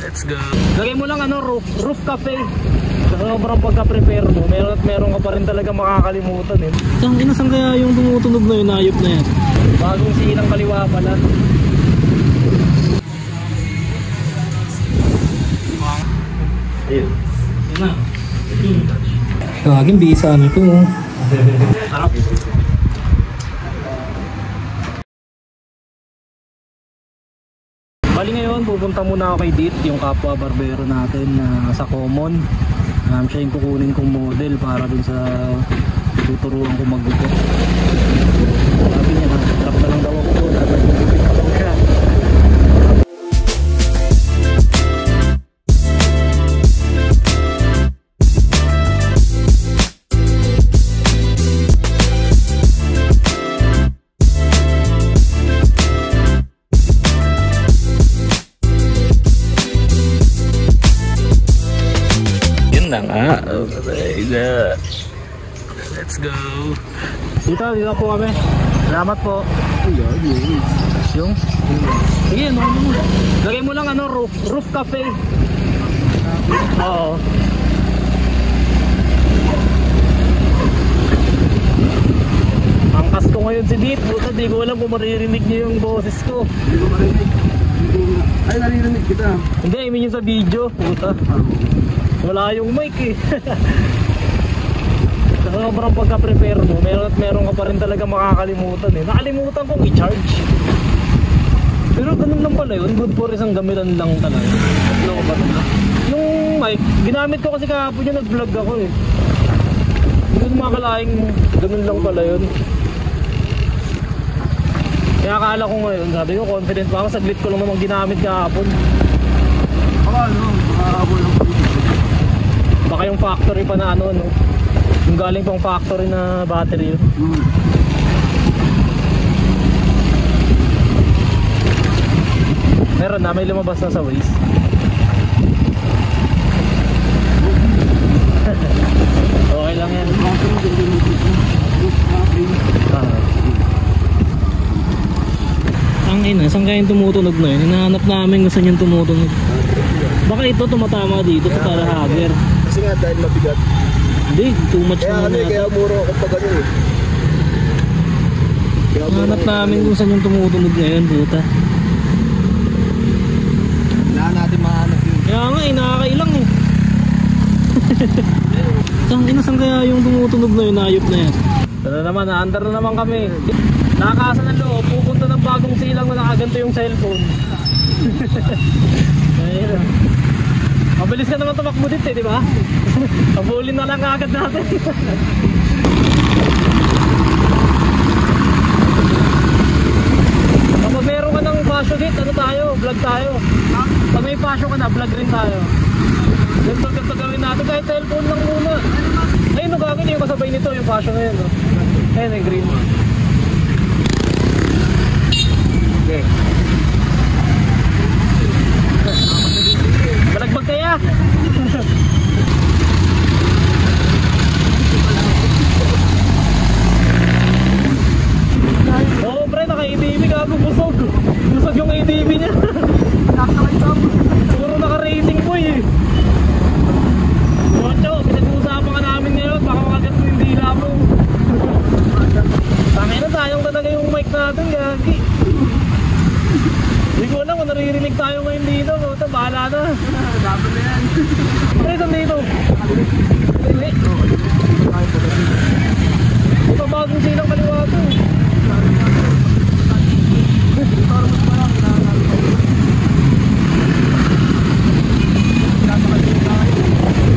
Let's go. Lagay mo lang ano, roof cafe. Sobrang pagka-prepare mo, meron ka pa rin talaga makakalimutan eh. Saan kaya yung tumutunog na yun, ayop na yan? Bagong silang kaliwa pala. Ayun. Yun na. Laging bisa nito. Sarap. Bali ngayon, pupunta muna ako kay Dit, yung kapwa barbero natin sa Common. Siya yung kukunin kong model para dun sa tuturuan ko maggupit. Sabi niya, trap na lang daw ako doon, dapat maggupit pa daw siya. Let's go. Dito po kami. Salamat po. Yung? Sige, lagay mo lang ano, roof cafe. Oo. Angkas ko ngayon si Dit. Buta, di ko alam kung maririnig niya yung boses ko. Hindi ko marinig. Ay, naririnig kita. Hindi, I mean yung sa video. Buta. Wala yung mic eh. Sobrang pagka-prepare mo, meron ka pa rin talaga makakalimutan eh. Nakalimutan kong i-charge. Pero ganun lang pala yun, good for isang gamitan lang talaga. Ano ba ito? Yung mic, ginamit ko kasi kahapon yun, nag-vlog ako eh. Hindi ko makakalaing ganun lang pala yun. Kaya akala ko ngayon, sabi ko confident pa ako, saglit ko lang naman ginamit kahapon. Baka yung factory pa na ano, no? Yung galing pang factory na battery yun. Meron na, may lumabas na sa Waze. Okay lang yan. Ang ina, saan kaya yung tumutunog na yun? Hinahanap namin kung saan yung tumutunog. Baka ito tumatama dito sa Tarahaber. Kasi nga dahil mabigat. Hindi, too much kaya naman. Kaya mura ako pag ano eh. Hanap namin kung saan yung tumutunog ngayon, puta. Kailangan natin mahanap yun. Kaya nga eh, nakakailang eh. Saan kaya yung tumutunog na yun, ayop na yan. Tara naman, naandar na naman kami. Nakakasa ng loob, pupunta ng bagong silang na nakaganto yung cellphone. Ayun. Mabilis ka naman tumakbo dito eh, di ba? Pabulin na lang agad natin. Kapag meron ka ng pasyo dito, ano tayo? Vlog tayo. Pag may pasyo ka na, vlog rin tayo. Ganto gawin natin kahit cellphone lang muna. Ayun, no, gagawin yung kasabay nito, yung pasyo na yun. No? Ayun, yung green. Okay. Balagbag kaya? Oo pre, naka-ATV gago, busog. Busog yung ATV niya. Siguro naka-racing boy eh. Ocho, pinag-uusapan ka namin ngayon, baka makagat mo yung dila mo. Tangin na, sayang talaga yung mic natin, gagi. Hindi ko alam kung naririnig tayo ngayon dito. Buta, bahala na. Dapat na yan. Pre, saan dito? Hindi. Ito bagong silang kaliwa to.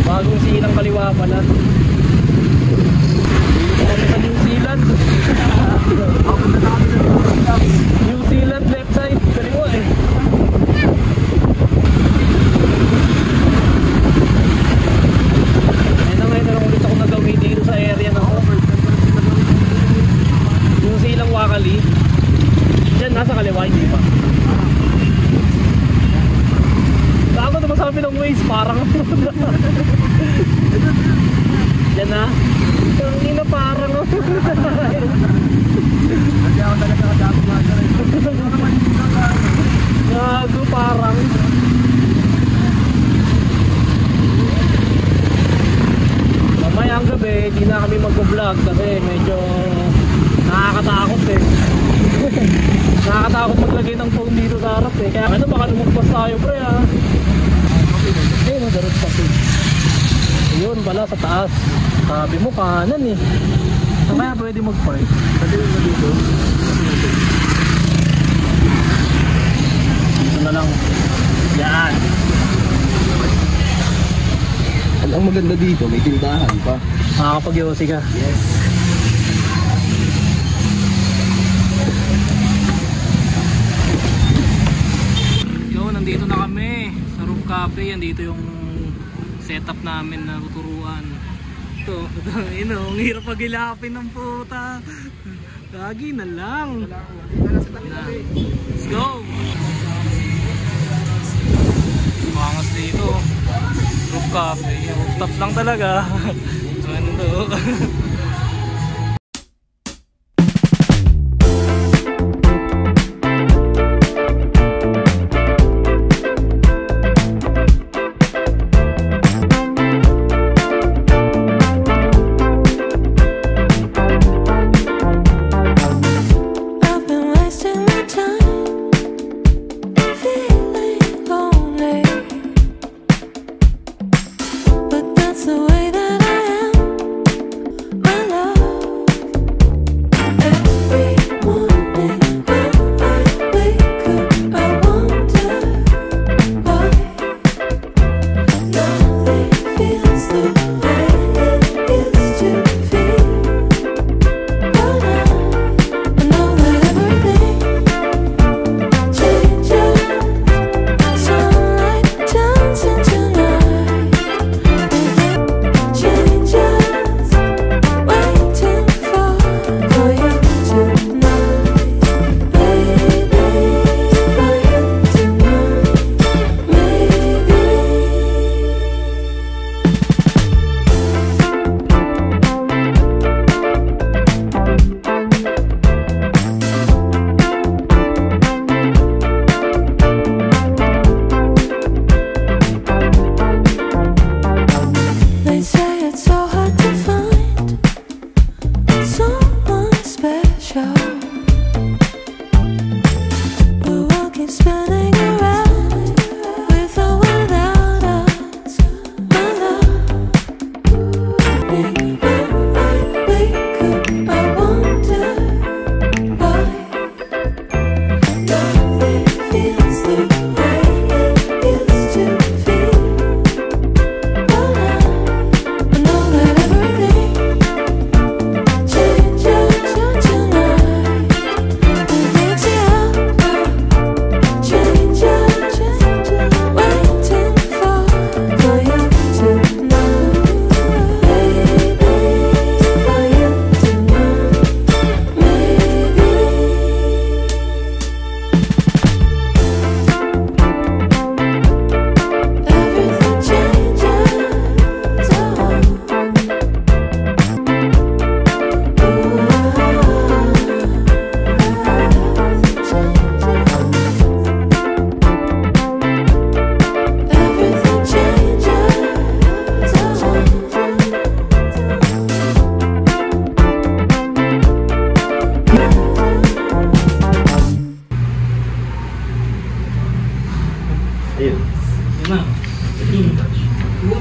Bagong silang kaliwa pala. Dito kami sa New Zealand. New Zealand left side. Kaliwa eh. Ayun na ngayon ulit ako nagawin dito sa area na ako. New Zealand Wakali. Diyan nasa kaliwa, hindi pa. Saan ko naman sabi ng Waze? Parang diyan na. Hindi na parang hindi ako talaga kadami mga gago parang kami mag-vlog kasi medyo nakakatakot eh. Nakakatakot maglagay ng phone dito sa harap eh. Kaya ano, baka lumagpas tayo pre ah. Eh, nadarot kasi. Yun pala sa taas. Sabi mo kanan eh. Kaya pwede mag-park. Pwede mo dito. Dito na lang. Yan. Ang maganda dito, may tindahan pa. Makakapag-yosi ka. Yes. Yo, nandito na kami sa Roof Cafe. Yan dito yung setup namin na tuturuan. Ito, ang hirap pag-ilapin ng puta. Lagi na lang. Let's go! Pangas dito. Roof Cafe. Rooftops lang talaga. Ano?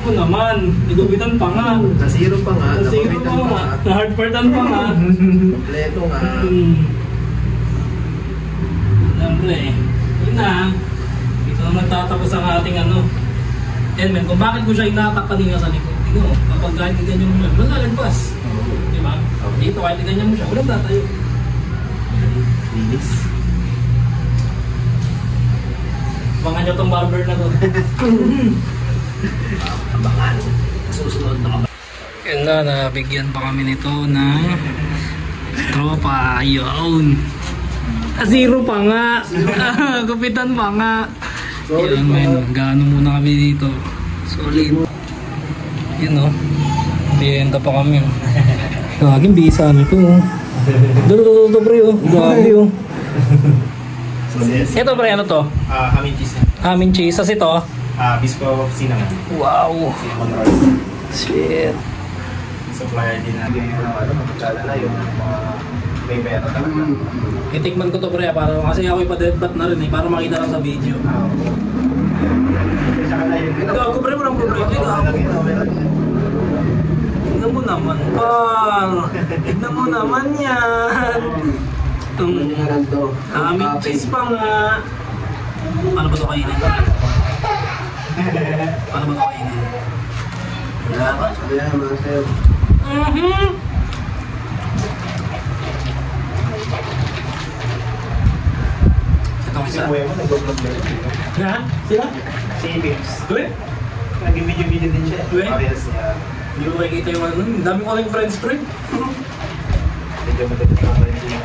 mo naman, igubitan pa nga. Nasiro pa nga, Nasiro pa nga, na-hardpartan pa nga. Kompleto nga. Siyempre, yun na. Dito na magtatapos ang ating ano. Helmet, kung bakit ko siya inatapaninga sa likod. Tingnan mo, kapag kahit ganyan mo siya, malalagpas. Diba? Dito kahit ganyan mo siya, walang tatayo. Linis. Abangan nyo tong barber na to. Abangan. Susunod na ka. Yan na, nabigyan pa kami nito ng tropa. Yun. Zero pa nga. Gupitan pa nga. Yun men, gaano muna kami dito. Solid. Yun o. Biyenta pa kami. Laging bisa nito o. Duto pre o. Gabi o. Ito pre, ano to? Hamin cheese. Hamin cheese. As ito? Bisco cinnamon. Wow. Cinnamon roll. Shit. supplier din natin. Magkala na yung mga may pera talaga. Itikman ko to pre, para kasi ako ipa-deadbat na rin para makita lang sa video. Saka na yun. Gago pre, walang problema. Tignan mo naman, pal. Tignan mo naman yan. Aming cheese pa nga. Paano ba ito kainin? Paano ba ito kainin? Wala pa. Sabi na mga sir. Itong isa. Si Kuya mo nag-vlog na yun. Ha? Sila? Si Bims. Uy? Nag-video din siya. Uy? Parehas niya. Hindi ko makikita yung ano. Dami ko lang friends pre. Medyo madalit na kayo niya.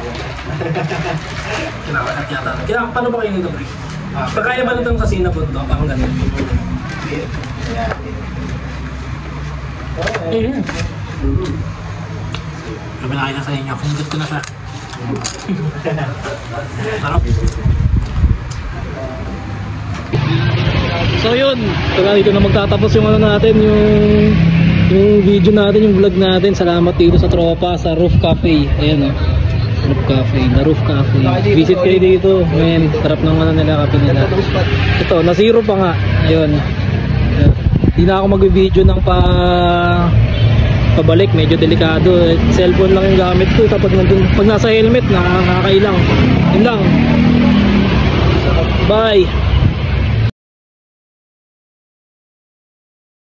Kinakakat yata. Kaya paano ba kainin ito pre? Pagkaya ba nitong sa sinapod to? Parang ganun. Pero pinakain na sa inyo. Hinggat ko na siya. Sarap. So yun, dito na magtatapos yung ano natin, yung video natin, yung vlog natin. Salamat dito sa tropa sa Roof Cafe. Ayan o, Roof Cafe, na Roof Cafe. Visit kayo dito, men. Sarap ng ano nila, kape nila. Ito, na-zero pa nga. Ayun. Hindi na ako mag-video ng pabalik, medyo delikado. Cellphone lang yung gamit ko kapag pag nasa helmet, nakakailang. Yun lang. Bye.